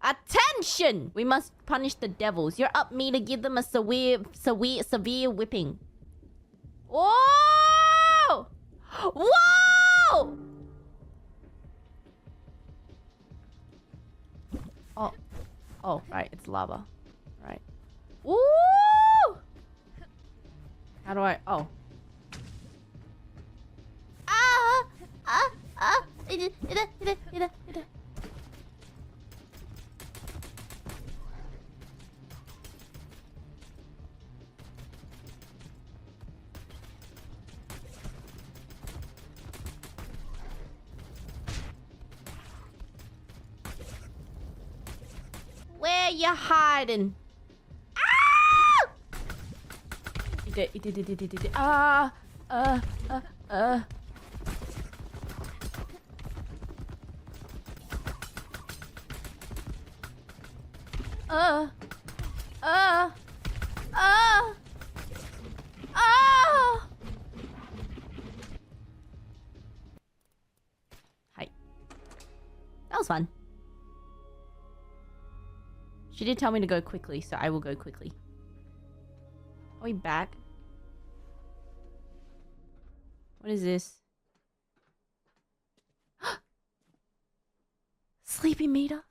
Attention! We must punish the devils. You're up me to give them a severe whipping. Whoa! Whoa! Oh. Oh, right. It's lava. Right. Ooh! How do I... Oh. Where you hiding? Ah! Hi. That was fun. She did tell me to go quickly, so I will go quickly. Are we back? What is this? Sleepy meter?